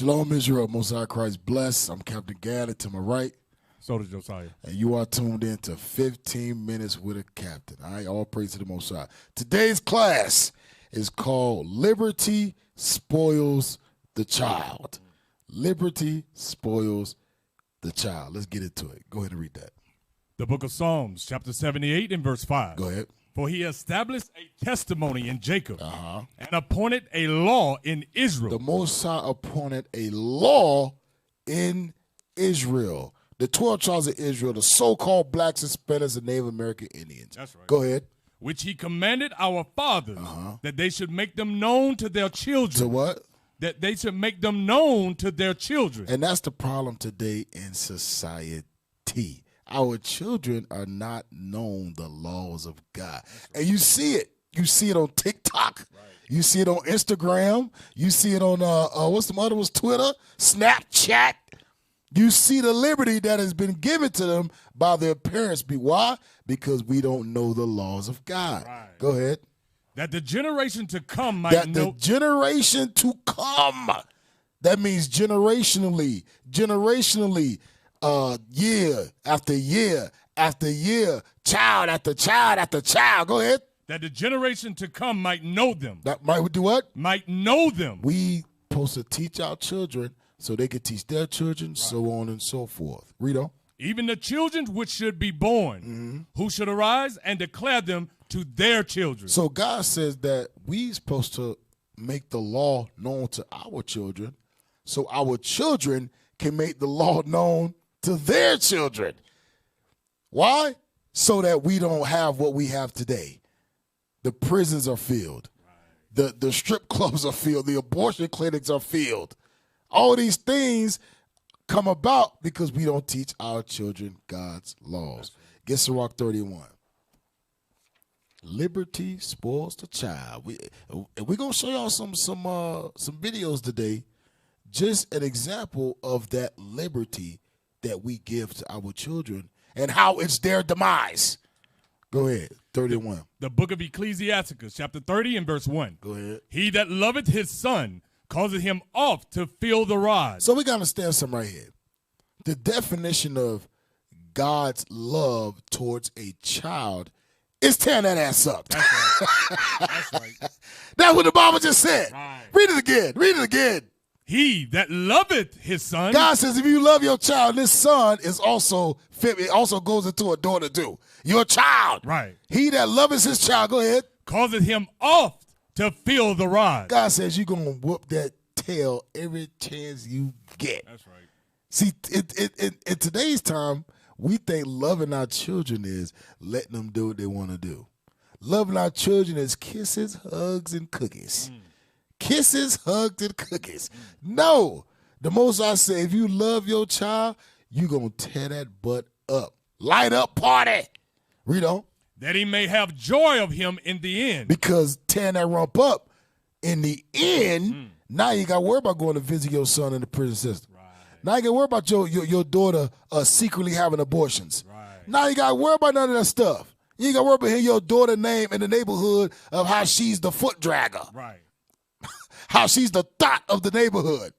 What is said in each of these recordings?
Shalom, Israel. Most High Christ bless. I'm Captain Gad, and to my right. So does Josiah. And you are tuned in to 15 Minutes with a Captain. All right, all praise to the Most High. Today's class is called Liberty Spoils the Child. Liberty spoils the child. Let's get into it. Go ahead and read that. The book of Psalms, chapter 78 and verse 5. Go ahead. For he established a testimony in Jacob and appointed a law in Israel. The Most High appointed a law in Israel. The 12 tribes of Israel, the so-called blacks, Hispanics, and Native American Indians. That's right. Go ahead. Which he commanded our fathers that they should make them known to their children. To what? That they should make them known to their children. And that's the problem today in society. Our children are not known the laws of God. And you see it. You see it on TikTok. Right. You see it on Instagram. You see it on, what's the other ones, Twitter, Snapchat. You see the liberty that has been given to them by their parents. Why? Because we don't know the laws of God. Right. Go ahead. That the generation to come might know. The generation to come. That means generationally, year after year after year, child after child after child. Go ahead. That the generation to come might know them. That might do what? Might know them. We supposed to teach our children so they can teach their children, so on and so forth. Read on. Even the children which should be born, who should arise and declare them to their children. So God says that we supposed to make the law known to our children so our children can make the law known to their children. Why? So that we don't have what we have today. The prisons are filled. Right. The strip clubs are filled. The abortion clinics are filled. All these things come about because we don't teach our children God's laws. Get Sirach 31. Liberty spoils the child. We're going to show y'all some videos today. Just an example of that liberty that we give to our children and how it's their demise. Go ahead, 31. The book of Ecclesiasticus, chapter 30 and verse 1. Go ahead. He that loveth his son causeth him oft to feel the rod. So we got to understand something right here. The definition of God's love towards a child is tearing that ass up. That's right. That's right. That's what the Bible just said. Right. Read it again. Read it again. He that loveth his son. God says if you love your child, this son is also fit. It also goes into a daughter too. Your child. Right. He that loveth his child, go ahead. Causeth him oft to feel the rod. God says you're going to whoop that tail every chance you get. That's right. See, in today's time, we think loving our children is letting them do what they want to do. Loving our children is kisses, hugs, and cookies. Kisses, hugs, and cookies. No. The Most I say, if you love your child, you're going to tear that butt up. Light up party. Read on. That he may have joy of him in the end. Because tearing that rump up, in the end, now you got to worry about going to visit your son in the prison system. Right. Now you got to worry about your daughter secretly having abortions. Right. Now you got to worry about none of that stuff. You ain't got to worry about hearing your daughter name in the neighborhood of how she's the foot dragger. Right. How she's the thought of the neighborhood.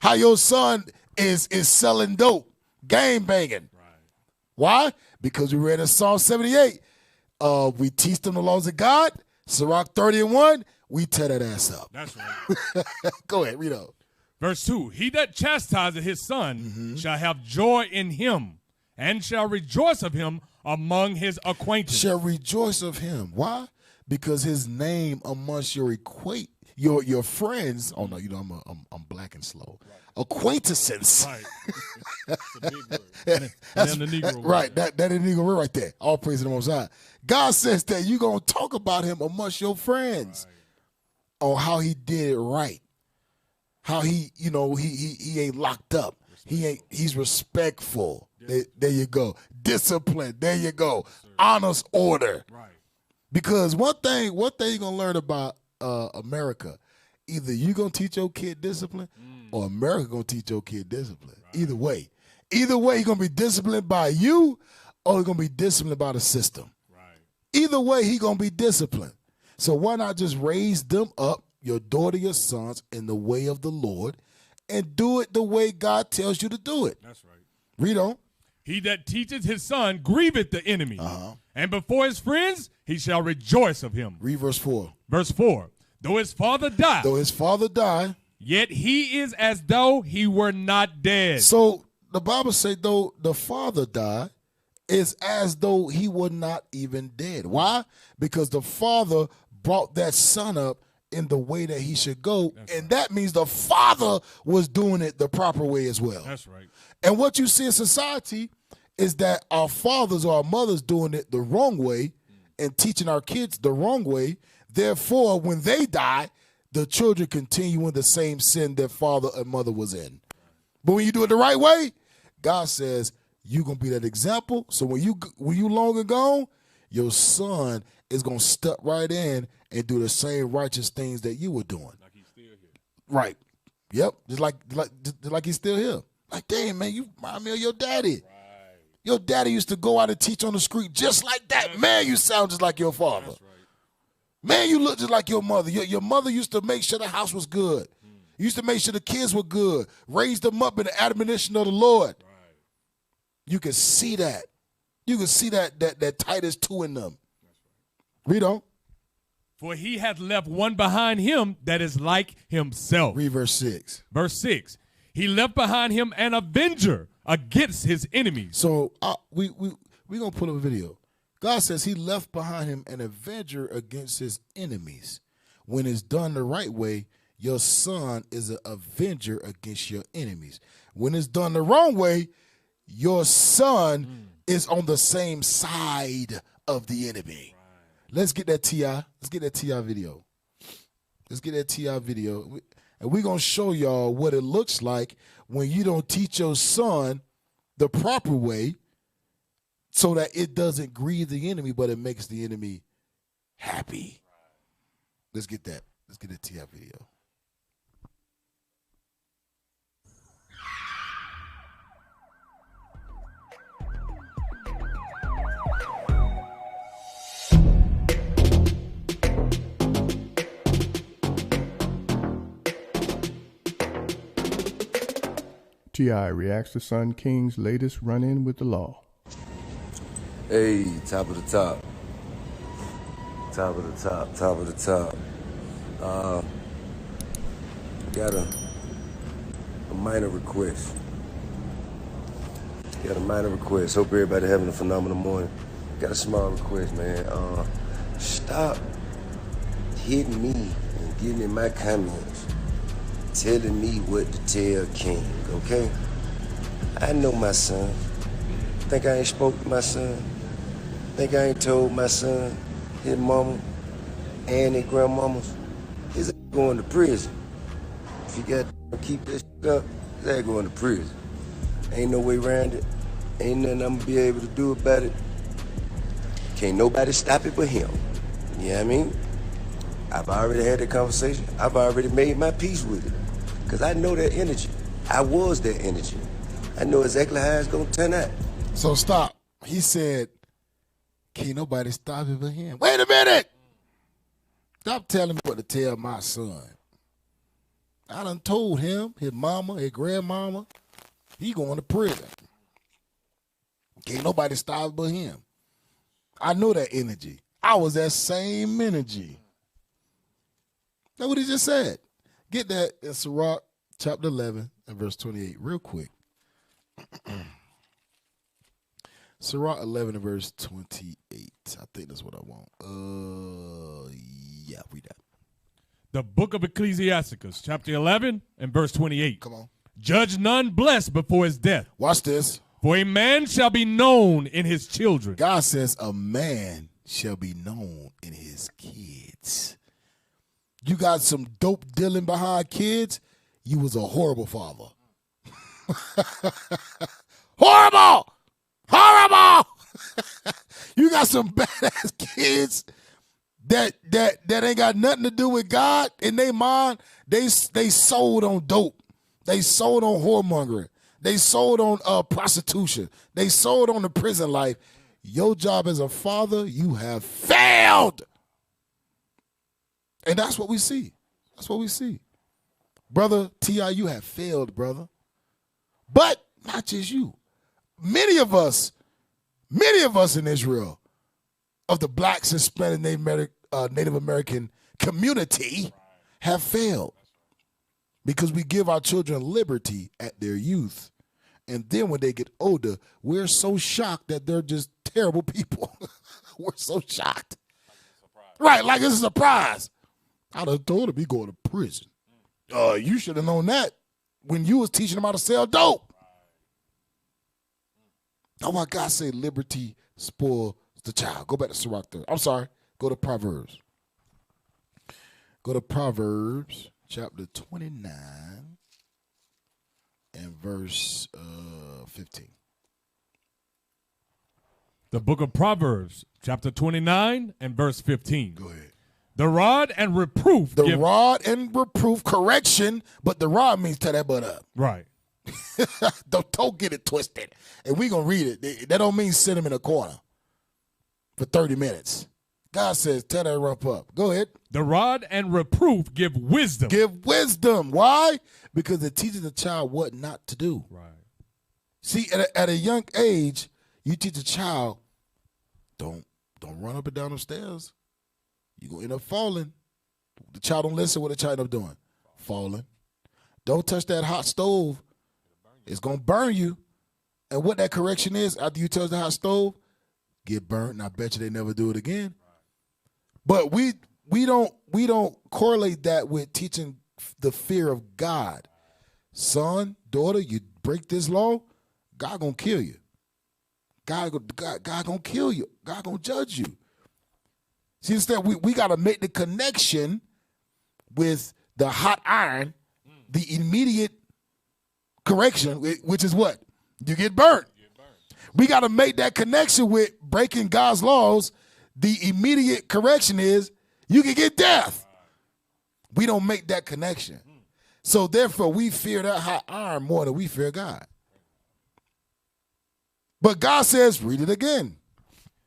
How your son is selling dope, game banging. Right. Why? Because we read in Psalm 78. We teach them the laws of God. Sirach 31, we tear that ass up. That's right. Go ahead, read on. Verse 2, he that chastiseth his son shall have joy in him, and shall rejoice of him among his acquaintance. Shall rejoice of him. Why? Because his name amongst your friends. Oh no, you know I'm black and slow. Right. Acquaintances. Right. That's a big word. That's the Negro word. Right. That is the Negro word right there. All praise to the Most High. God says that you're gonna talk about him amongst your friends on how he did it right. How he ain't locked up. He's respectful. There you go. Discipline. There you go. Honest order. Right. Because one thing you're gonna learn about America, either you're gonna teach your kid discipline or America gonna teach your kid discipline. Right. Either way you're gonna be disciplined by you or you're gonna be disciplined by the system. Right. Either way he gonna be disciplined. So why not just raise them up, your daughter, your sons, in the way of the Lord, and do it the way God tells you to do it. That's right. Read on. He that teacheth his son grieveth the enemy, and before his friends he shall rejoice of him. Read verse 4. Verse 4. Though his father die, yet he is as though he were not dead. So the Bible says, though the father died, is as though he were not even dead. Why? Because the father brought that son up in the way that he should go, and that means the father was doing it the proper way as well. That's right. And what you see in society is that our fathers or our mothers doing it the wrong way and teaching our kids the wrong way. Therefore, when they die, the children continue in the same sin that father and mother was in. But when you do it the right way, God says you're going to be that example. So when you long and gone, your son is going to step right in and do the same righteous things that you were doing. Like he's still here. Right. Yep. Just like he's still here. Like, damn, man, you remind me of your daddy. Right. Your daddy used to go out and teach on the street just like that. That's man, you sound just like your father. That's right. Man, you look just like your mother. Your mother used to make sure the house was good. Used to make sure the kids were good. Raised them up in the admonition of the Lord. Right. You can see that. You can see that Titus 2 in them. That's right. Read on. For he hath left one behind him that is like himself. Read verse 6. Verse 6. He left behind him an avenger against his enemies. So we going to put up a video. God says he left behind him an avenger against his enemies. When it's done the right way, your son is an avenger against your enemies. When it's done the wrong way, your son is on the same side of the enemy. Right. Let's get that T.I. Let's get that T.I. video. Let's get that T.I. video. And we're going to show y'all what it looks like when you don't teach your son the proper way so that it doesn't grieve the enemy, but it makes the enemy happy. Let's get that. Let's get that T.I. video. T.I. reacts to Son King's latest run-in with the law. Hey, top of the top. Top of the top, top of the top. Got a minor request. Got a minor request. Hope everybody having a phenomenal morning. Got a small request, man. Stop hitting me and getting in my comments telling me what to tell King, okay? I know my son. Think I ain't spoke to my son? Think I ain't told my son, his mama, and his grandmamas, his ass going to prison. If you got to keep this shit up, his ass going to prison. Ain't no way around it. Ain't nothing I'm gonna be able to do about it. Can't nobody stop it but him. You know what I mean? I've already had that conversation. I've already made my peace with it. Because I know that energy. I was that energy. I know exactly how it's going to turn out. So stop. He said, can't nobody stop it but him. Wait a minute. Stop telling me what to tell my son. I done told him, his mama, his grandmama, he going to prison. Can't nobody stop it but him. I know that energy. I was that same energy. That's what he just said. Get that in Sirach chapter 11 and verse 28 real quick. Sirach 11 and verse 28. I think that's what I want. Yeah, read that. The book of Ecclesiasticus, chapter 11 and verse 28. Come on. Judge none blessed before his death. Watch this. For a man shall be known in his children. God says a man shall be known in his kids. You got some dope dealing behind kids, you was a horrible father. Horrible! Horrible! You got some badass kids that ain't got nothing to do with God. In their mind, they sold on dope. They sold on whoremongering. They sold on prostitution. They sold on the prison life. Your job as a father, you have failed. And that's what we see. That's what we see. Brother T.I., you have failed, brother. But not just you. Many of us in Israel, of the blacks, Hispanic, Native American community, have failed because we give our children liberty at their youth. And then when they get older, we're so shocked that they're just terrible people. We're so shocked. Right, like it's a surprise. I'd have told him he's going to prison. You should have known that when you was teaching him how to sell dope. That's why God say liberty spoils the child. Go back to Sirach 30. I'm sorry. Go to Proverbs. Go to Proverbs chapter 29 and verse 15. The book of Proverbs, chapter 29 and verse 15. Go ahead. The rod and reproof. Rod and reproof, correction, but the rod means tear that butt up. Right. Don't get it twisted. And we're going to read it. That don't mean sit him in a corner for 30 minutes. God says tear that rump up. Go ahead. The rod and reproof give wisdom. Give wisdom. Why? Because it teaches the child what not to do. Right. See, at a young age, you teach a child, don't run up and down the stairs. You're going to end up falling. The child don't listen. What the child end up doing? Falling. Don't touch that hot stove. It's going to burn you. And what that correction is, after you touch the hot stove, get burnt, and I bet you they never do it again. But we don't correlate that with teaching the fear of God. Son, daughter, you break this law, God going to kill you. God going to kill you. God going to judge you. See, instead, we got to make the connection with the hot iron, the immediate correction, which is what? You get burnt. We got to make that connection with breaking God's laws. The immediate correction is you can get death. We don't make that connection. So therefore, we fear that hot iron more than we fear God. But God says, read it again.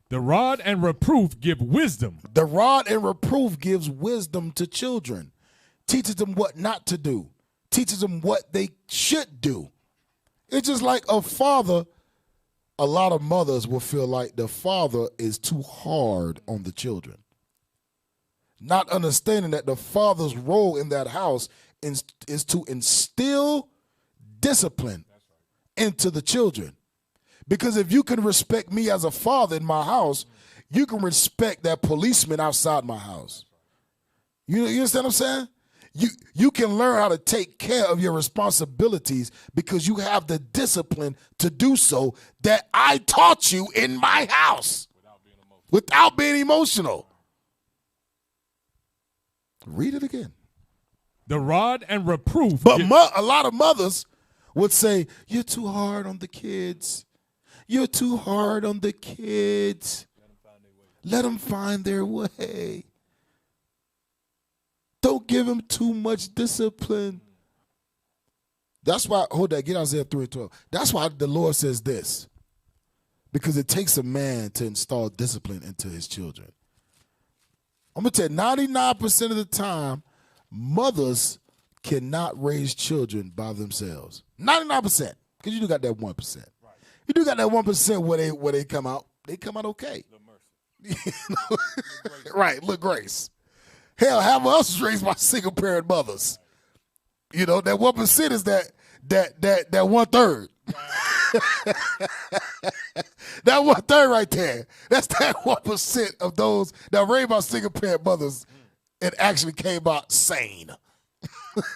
The rod and reproof give wisdom. The rod and reproof gives wisdom to children, teaches them what not to do, teaches them what they should do. It's just like a father. A lot of mothers will feel like the father is too hard on the children, not understanding that the father's role in that house is to instill discipline into the children. Because if you can respect me as a father in my house, you can respect that policeman outside my house. You understand what I'm saying? You can learn how to take care of your responsibilities because you have the discipline to do so that I taught you in my house without being emotional. Read it again. The rod and reproof. But a lot of mothers would say, you're too hard on the kids. You're too hard on the kids. Let them find their way. Don't give them too much discipline. That's why, hold that, get Isaiah 3:12. That's why the Lord says this. Because it takes a man to install discipline into his children. I'm going to tell you, 99% of the time, mothers cannot raise children by themselves. 99%. Because you do got that 1%. You do got that 1% where they come out. They come out okay. Right, look, Grace. Hell, half of us was raised by single parent mothers. You know, that 1% is that 1/3. That 1/3 right there. That's that 1% of those that were raised by single parent mothers and actually came out sane.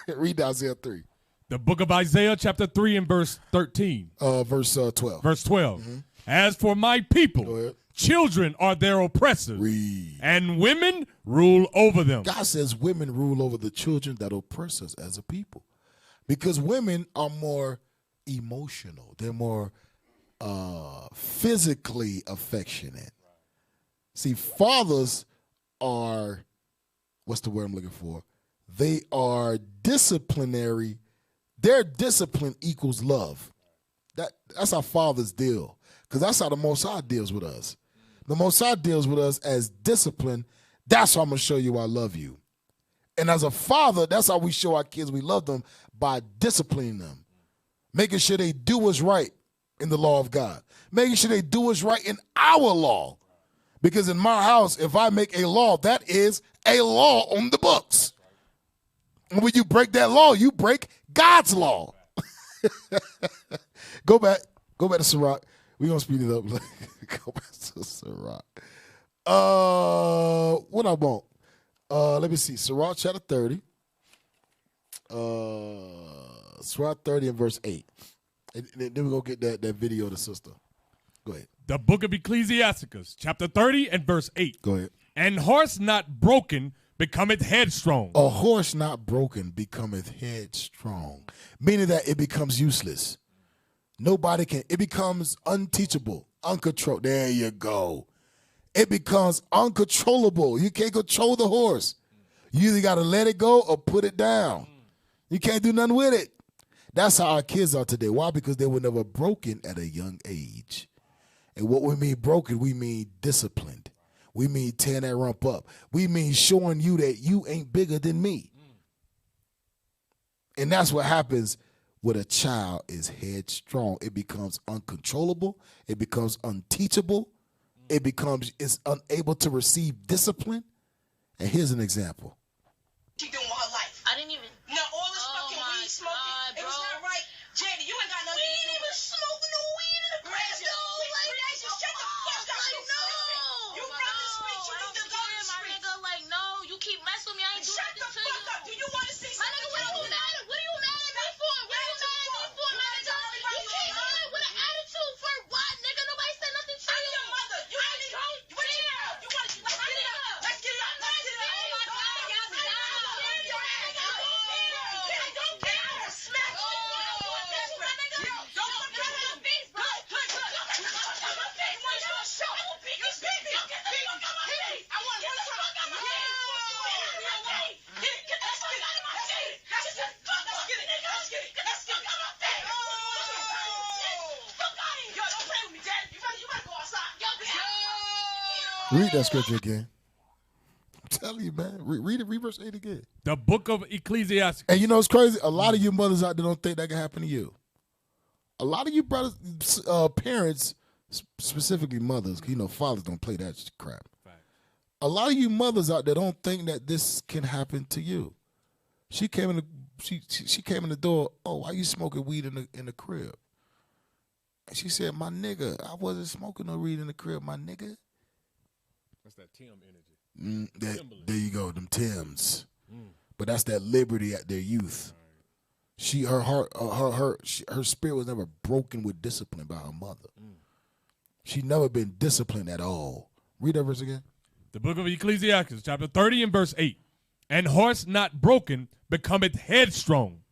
Read Isaiah 3. The book of Isaiah, chapter 3 and verse 13. Verse 12. Verse 12. Mm-hmm. As for my people, children are their oppressors, and women rule over them. God says women rule over the children that oppress us as a people. Because women are more emotional. They're more physically affectionate. See, fathers are, what's the word I'm looking for? They are disciplinary. Their discipline equals love. That's how fathers deal. Because that's how the Most High deals with us. The Most High deals with us as discipline. That's how I'm going to show you I love you. And as a father, that's how we show our kids we love them, by disciplining them, making sure they do what's right in the law of God, making sure they do what's right in our law. Because in my house, if I make a law, that is a law on the books. And when you break that law, you break God's law. Go back to Sirach. We're going to speed it up. Go back to Sirach. What I want? Let me see. Sirach chapter 30. Sirach 30 and verse 8. And then we're going to get that video of the sister. Go ahead. The book of Ecclesiasticus, chapter 30 and verse 8. Go ahead. And horse not broken becometh headstrong. A horse not broken becometh headstrong, meaning that it becomes useless. Nobody can. It becomes unteachable, uncontrolled. There you go. It becomes uncontrollable. You can't control the horse. You either got to let it go or put it down. You can't do nothing with it. That's how our kids are today. Why? Because they were never broken at a young age. And what we mean broken, we mean disciplined. We mean tearing that rump up. We mean showing you that you ain't bigger than me. And that's what happens when a child is headstrong. It becomes uncontrollable. It becomes unteachable. It's unable to receive discipline. And here's an example. She doing with her life? I didn't even. No, all this fucking weed smoking. God, It was bro. not right. Jada, you ain't got nothing We to do didn't with even it. smoke no weed in the crib, though. Like, Relations, shut the fuck up. like, You no. stupid. You Like, from the no, streets. You I need to don't go to care, the my streets. nigga. Like, no, you keep messing with me. I ain't do Shut the nothing to fuck you. up. Do you want to see My nigga, what are you mad at? What are you mad at me for? What are you mad at me for, my nigga? You came on with an attitude for what, nigga? Nobody said nothing to I'm you. your mother. You I don't need don't you want to care. you want to let's get it up. Let's get it up. Let's get it up. Oh my God. Y'all sit down. I don't care. I will smack you. Don't come to my face, bro. Good. Come my face. You want to show? I will beat you. I want to run from you. Read that scripture again. I'm telling you, man. Read it. Read verse 8 again. The book of Ecclesiasticus. And you know what's crazy? A lot of you mothers out there don't think that can happen to you. A lot of you brothers, parents, specifically mothers, 'cause you know fathers don't play that crap. A lot of you mothers out there don't think that this can happen to you. She came in the door. Oh, why you smoking weed in the crib? And she said, "My nigga, I wasn't smoking no weed in the crib, my nigga." That's that Tim energy. There you go, them Tims. But that's that liberty at their youth. Her spirit was never broken with discipline by her mother. She never been disciplined at all. Read that verse again. The book of Ecclesiasticus, chapter 30 and verse 8. And horse not broken becometh headstrong,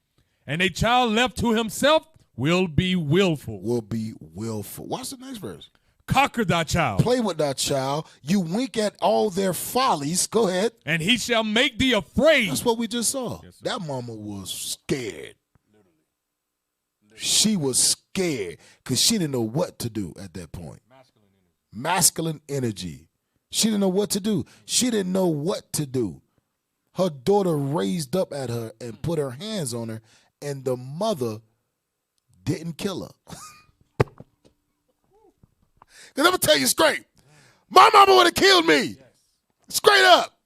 and a child left to himself will be willful. Will be willful. Watch the next verse. Conquer thy child, Play with thy child. You wink at all their follies. Go ahead. and he shall make thee afraid. That's what we just saw. Yes, sir. That mama was scared. She was scared because she didn't know what to do at that point. Masculine energy. She didn't know what to do. She didn't know what to do. Her daughter raised up at her and put her hands on her, and the mother didn't kill her. Because I'm going to tell you straight, my mama would have killed me. Straight up.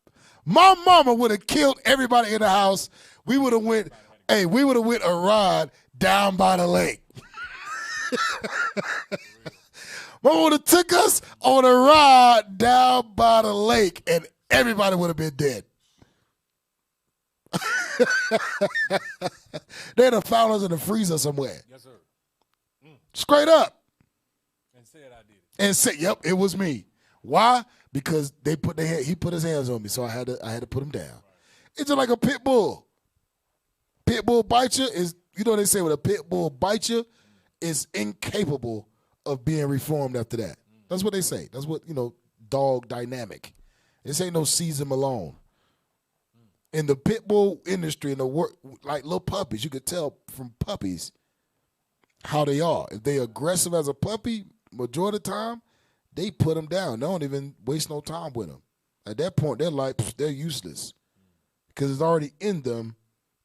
My mama would have killed everybody in the house. We would have went a ride down by the lake. Mama would have took us on a ride down by the lake, and everybody would have been dead. They'd have found us in the freezer somewhere. Yes, sir. Straight up. And said I did it. And said, "Yep, it was me." Why? Because he put his hands on me, so I had to put him down. It's just like a pit bull. Pit bull bite you is, you know what they say, when a pit bull bites you, is incapable of being reformed after that. That's what they say. That's what, dog dynamic. This ain't no Caesar Malone. In the pit bull industry, in the work, like little puppies, you could tell from puppies how they are. If they aggressive as a puppy, majority of the time, they put them down. They don't even waste no time with them. At that point, they're like, they're useless. because it's already in them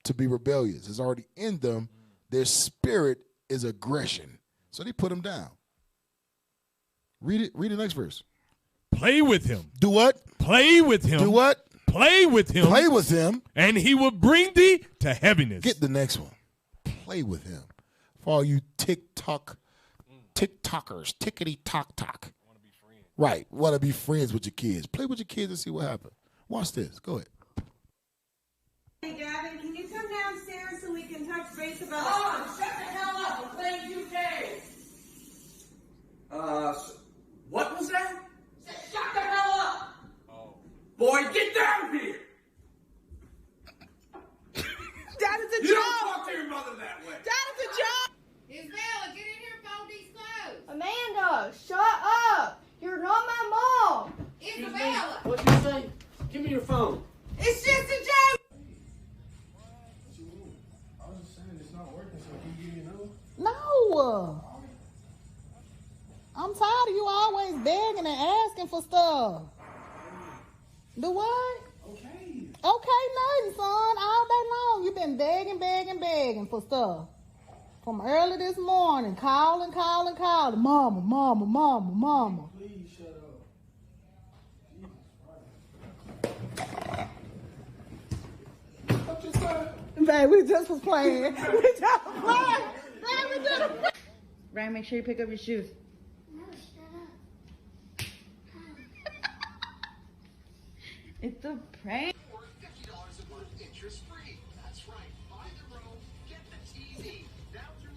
to be rebellious. It's already in them. Their spirit is aggression. So they put him down. Read it. Read the next verse. Play with him. Do what? Play with him. Do what? Play with him. Play with him. And he will bring thee to heaviness. Get the next one. Play with him. For all you TikTokers, tickety-tock-tock. Right. Want to be friends with your kids. Play with your kids and see what happens. Watch this. Go ahead. Hey, Gavin, can you come downstairs so we can touch base about... Oh, shut the hell up. I'm playing 2K. What was that? Shut the hell up. Oh. Boy, get down here! That is a You joke! don't talk to your mother that way. That is a joke! Isabella, get in here and fold these clothes. Amanda, shut up! You're not my mom! Isabella! What'd you say? Give me your phone. It's just a joke! I was just saying it's not working, so can you give me another? No! I'm tired of you always begging and asking for stuff. Do what? Okay. Okay, nothing, son. All day long, you've been begging for stuff. From early this morning, calling. Mama. Please shut up. What you say? Babe, we just was playing. Ryan, make sure you pick up your shoes. It's a prank.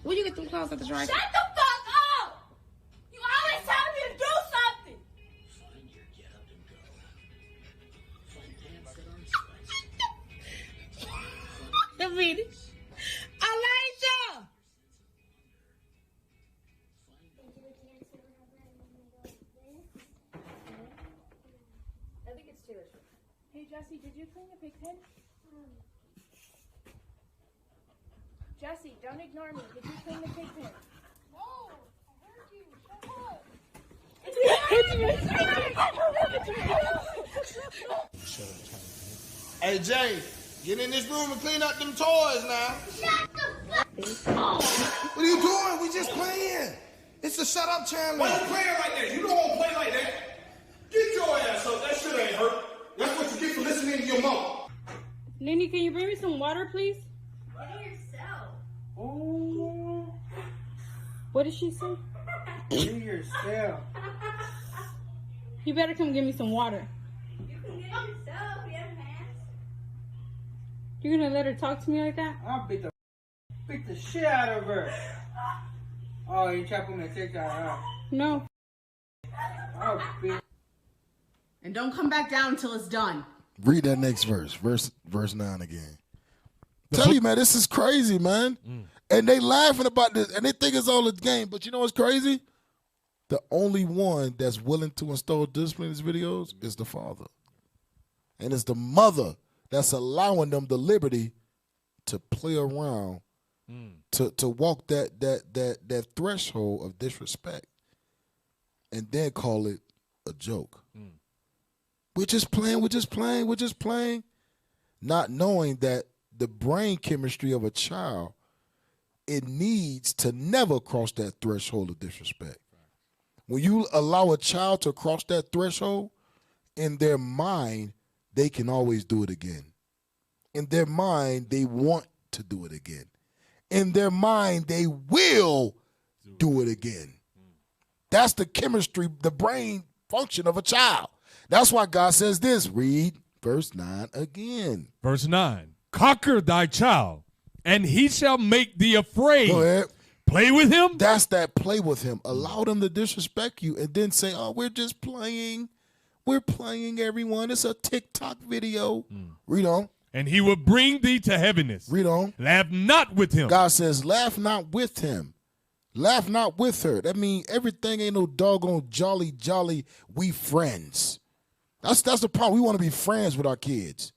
Where you get them clothes at the dry? Shut the fuck up. You always telling me to do something. I mean, Elijah! I think it's Taylor's. Hey, Jesse, did you clean the pig pen? Jesse, don't ignore me. Did you clean the pig pen? No, I heard you. Shut up. Hey, Jay, get in this room and clean up them toys now. Shut the fuck up. What are you doing? We just playing. It's a shut up challenge. Why you playing like that? You don't want to play like that. Get your ass up. That shit ain't hurt. That's what you get for listening to your mom. Nini, can you bring me some water, please? Get it yourself. Oh. What did she say? Be yourself. You better come give me some water. You can get it yourself. You have hands. You're gonna let her talk to me like that? I'll beat the shit out of her. Oh, you try to put me a TikTok, huh? No. I'll beat. And don't come back down until it's done. Read that next verse. Verse 9 again. Tell you, man, this is crazy, man. And they laughing about this, and they think it's all a game. But you know what's crazy? The only one that's willing to install discipline in his videos is the father. And it's the mother that's allowing them the liberty to play around, to walk that threshold of disrespect, and then call it a joke. We're just playing, not knowing that the brain chemistry of a child, it needs to never cross that threshold of disrespect. When you allow a child to cross that threshold, in their mind, they can always do it again. In their mind, they want to do it again. In their mind, they will do it again. That's the chemistry, the brain function of a child. That's why God says this. Read verse 9 again. Verse 9. Conquer thy child, and he shall make thee afraid. Go ahead. Play with him. That's that play with him. Allow them to disrespect you and then say, oh, we're just playing. We're playing, everyone. It's a TikTok video. Read on. And he will bring thee to heaviness. Read on. Laugh not with him. God says, laugh not with him. Laugh not with her. That means everything ain't no doggone jolly, we friends. That's the problem. We want to be friends with our kids.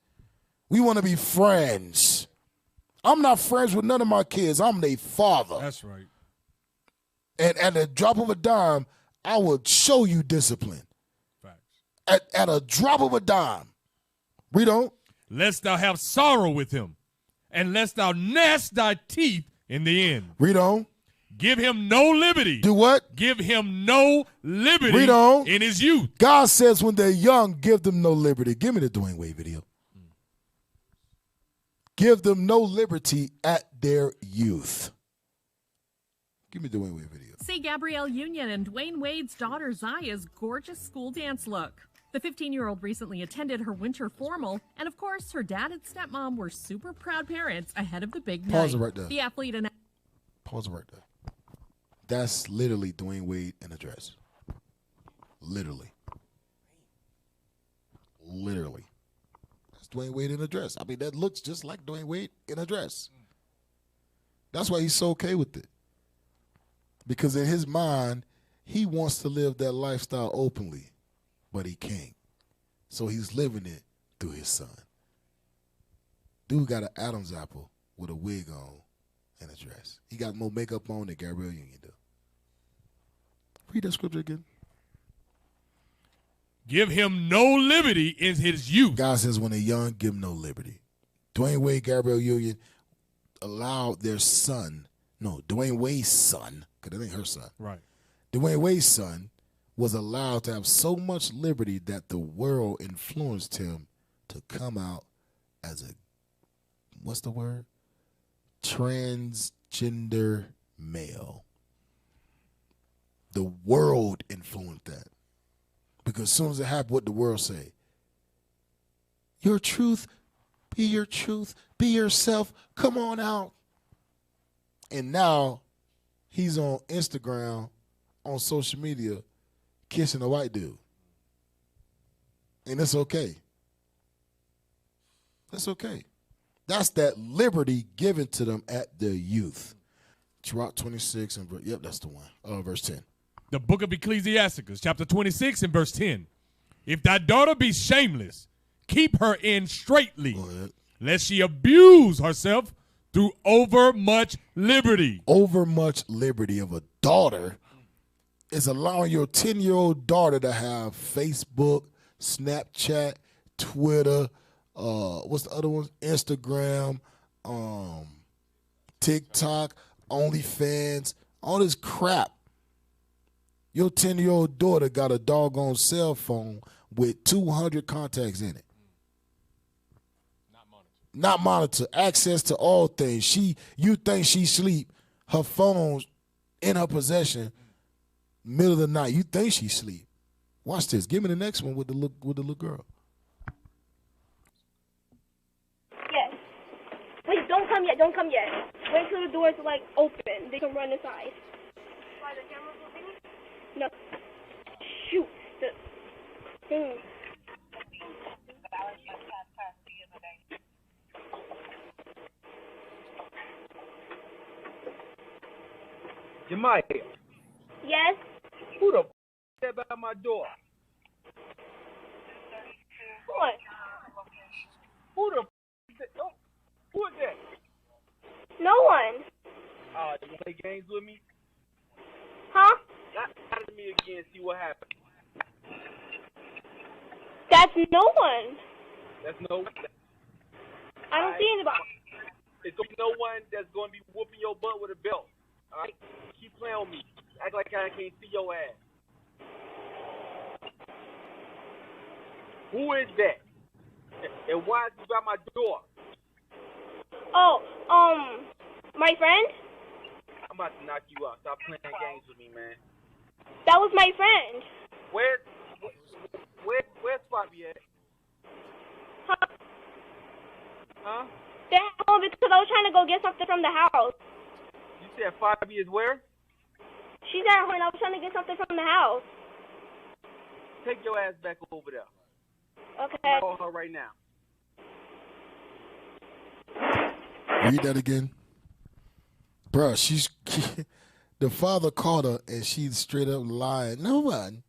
We want to be friends. I'm not friends with none of my kids. I'm their father. That's right. And at the drop of a dime, I will show you discipline. Facts. At a drop of a dime. Read on. lest thou have sorrow with him, and lest thou gnash thy teeth in the end. Read on. Give him no liberty. Do what? Give him no liberty Read on. in his youth. God says when they're young, give them no liberty. Give me the Dwayne Wade video. Give them no liberty at their youth. Give me the Dwayne Wade video. See Gabrielle Union and Dwayne Wade's daughter Zaya's gorgeous school dance look. The 15-year-old recently attended her winter formal, and of course, her dad and stepmom were super proud parents ahead of the big night. Pause it right there. The athlete and Pause it right there. That's literally Dwayne Wade in a dress. Literally. Literally. That's Dwayne Wade in a dress. I mean, that looks just like Dwayne Wade in a dress. That's why he's so okay with it. Because in his mind, he wants to live that lifestyle openly, but he can't. So he's living it through his son. Dude got an Adam's apple with a wig on and a dress. He got more makeup on than Gabrielle Union do. Read that scripture again. Give him no liberty in his youth. God says when they're young, give them no liberty. Dwayne Wade, Gabrielle Union allowed their son, Dwayne Wade's son, because it ain't her son. Right. Dwayne Wade's son was allowed to have so much liberty that the world influenced him to come out as a, what's the word? Transgender male. The world influenced that. Because as soon as it happened, what the world say? Your truth, be yourself, come on out. And now he's on Instagram, on social media, kissing a white dude. And it's okay. That's okay. That's that liberty given to them at their youth. Sirach 26 and that's the one. Verse 10. The book of Ecclesiasticus, chapter 26 and verse 10. If thy daughter be shameless, keep her in straitly, lest she abuse herself through overmuch liberty. Overmuch liberty of a daughter is allowing your 10-year-old daughter to have Facebook, Snapchat, Twitter, what's the other ones? Instagram, TikTok, OnlyFans, all this crap. Your 10-year-old daughter got a doggone cell phone with 200 contacts in it. Not monitor. Access to all things. You think she sleep. Her phone's in her possession. Middle of the night. You think she sleep. Watch this. Give me the next one with the little girl. Yes. Wait, don't come yet. Don't come yet. Wait till the doors like open. They can run inside. Why the camera moving? No. Shoot. Jemiah. Yes? Who the f*** by my door? What? Who the f*** is that? Oh, who is that? No one. You want to play games with me? Huh? Not to me again, see what happens. That's no one. That's no. I don't see anybody. It's gonna be no one that's gonna be whooping your butt with a belt. All right, keep playing with me. Act like I can't see your ass. Who is that? And why is he by my door? Oh, my friend? I'm about to knock you out. Stop playing games with me, man. That was my friend. Where's Poppy at? Huh? They're at home because I was trying to go get something from the house. You said Poppy is where? She's at home and I was trying to get something from the house. Take your ass back over there. Okay. Call her right now. Read that again. Bruh, the father called her and she's straight up lying. No one.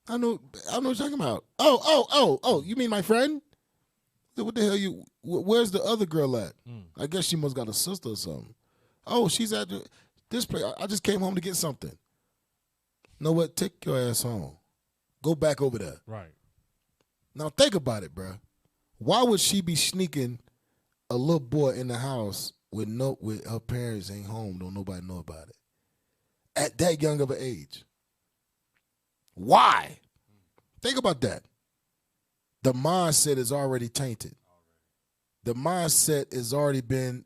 I know what you're talking about. Oh, you mean my friend? What the hell where's the other girl at? I guess she must got a sister or something. Oh, she's at this place. I just came home to get something. Know what? Take your ass home. Go back over there. Right. Now think about it, bruh. Why would she be sneaking a little boy in the house with her parents ain't home, don't nobody know about it? At that young of an age. Why? Think about that. The mindset is already tainted. The mindset has already been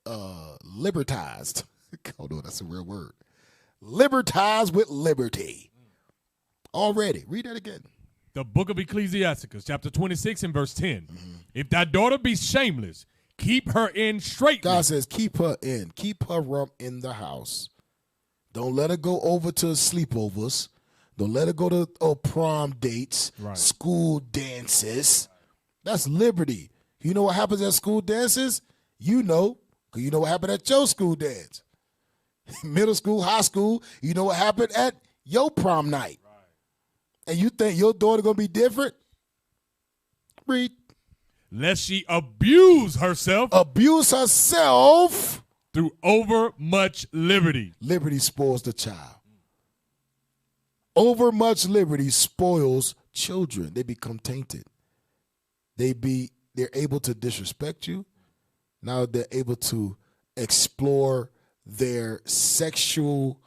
libertized. Hold on, that's a real word. Libertized with liberty. Already. Read that again. The book of Ecclesiasticus, chapter 26 and verse 10. If thy daughter be shameless, keep her in straightly. God says keep her in. Keep her rump in the house. Don't let her go over to sleepovers. Don't let her go to prom dates, school dances. That's liberty. You know what happens at school dances? You know, because you know what happened at your school dance. Middle school, high school, you know what happened at your prom night. And you think your daughter going to be different? Read. Lest she abuse herself. Abuse herself. Through over much liberty. Liberty spoils the child. Over much liberty spoils children. They become tainted. They're able to disrespect you. Now they're able to explore their sexual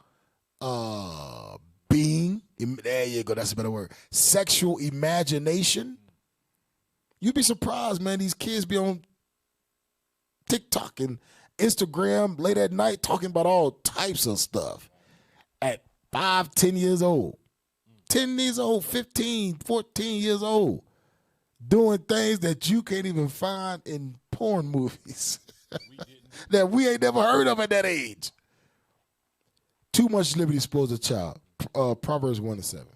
being. There you go. That's a better word. Sexual imagination. You'd be surprised, man. These kids be on TikTok and Instagram late at night talking about all types of stuff at 5, 10 years old. 10 years old, 15, 14 years old. Doing things that you can't even find in porn movies that we ain't never heard of at that age. Too much liberty spoils a child. Proverbs 1:7.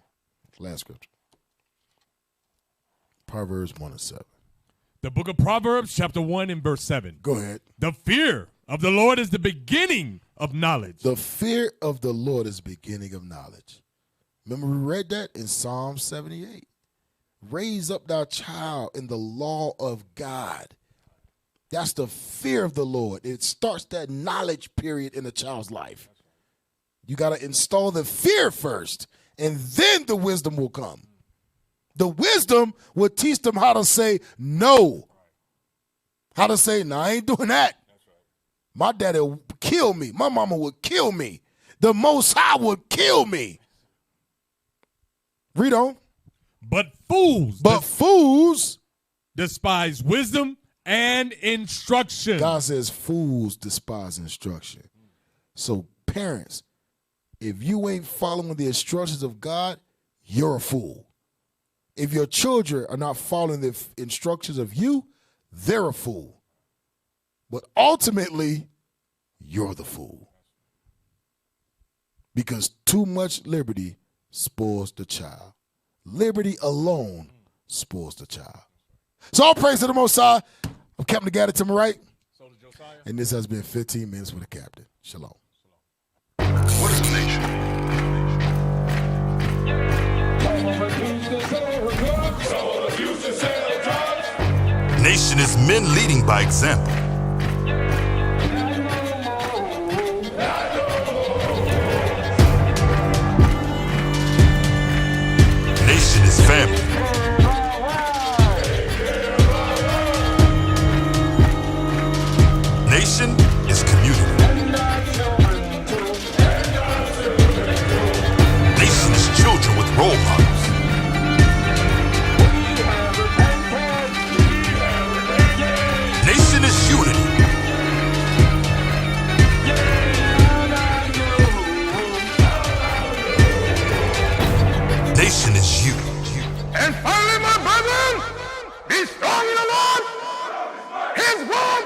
Last scripture. Proverbs 1:7. The book of Proverbs, chapter 1 and verse 7. Go ahead. The fear of the Lord is the beginning of knowledge. The fear of the Lord is the beginning of knowledge. Remember we read that in Psalm 78. Raise up thy child in the law of God. That's the fear of the Lord. It starts that knowledge period in a child's life. You got to install the fear first, and then the wisdom will come. The wisdom will teach them how to say no. How to say, no, I ain't doing that. My daddy would kill me. My mama would kill me. The Most High would kill me. Read on. But fools despise wisdom and instruction. God says fools despise instruction. So parents, if you ain't following the instructions of God, you're a fool. If your children are not following the instructions of you, they're a fool. But ultimately, you're the fool. Because too much liberty spoils the child. Liberty alone spoils the child. So all praise to the Most High. I'm Captain Gaddard to my right. And this has been 15 Minutes with the Captain. Shalom. What is a nation? Nation is men leading by example. Nation is family. Nation is community. Nation is children with role models. Nation is unity. Nation is you. And finally, my brethren, be strong in the Lord. His word